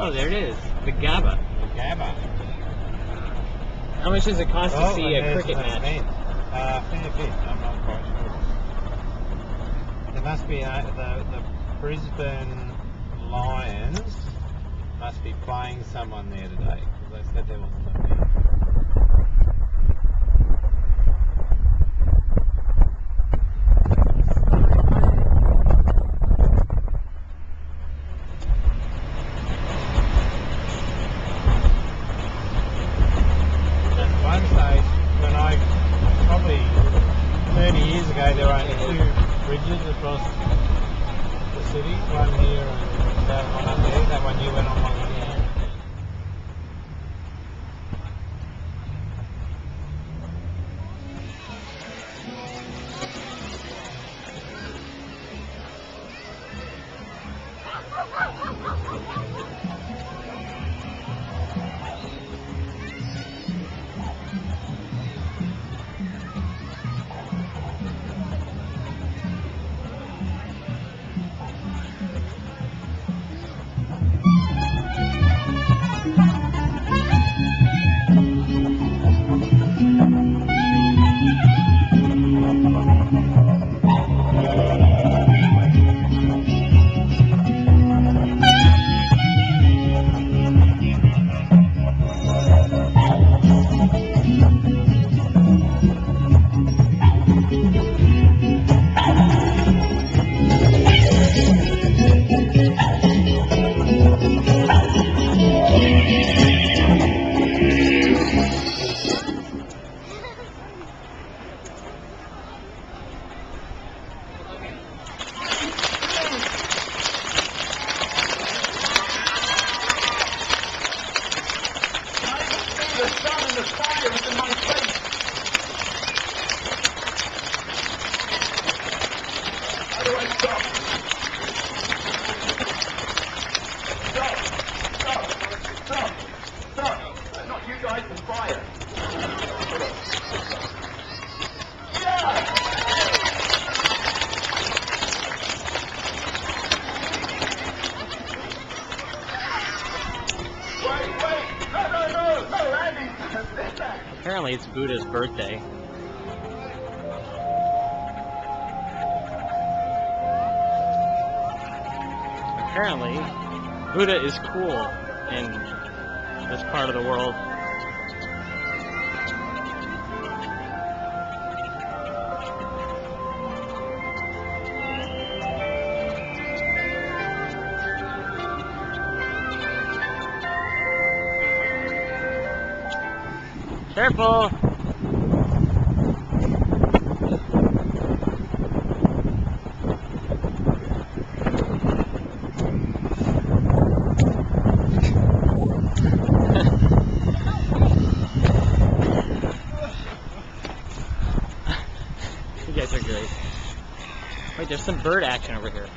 Oh, there it is. The GABA. The GABA. How much does it cost to see a cricket match? Fair bit. I'm not quite sure. There must be the Brisbane Lions must be playing someone there today because they said there wasn't a big. Probably 30 years ago there were only 2 bridges across the city, one here and that one up there. That one you went on, one here. The sun and the fire is in my face. How do I stop? Stop! Stop! Stop! Stop! Not you guys, the fire. Yeah! Apparently it's Buddha's birthday. Apparently, Buddha is cool in this part of the world. Careful! You guys are great. Wait, there's some bird action over here.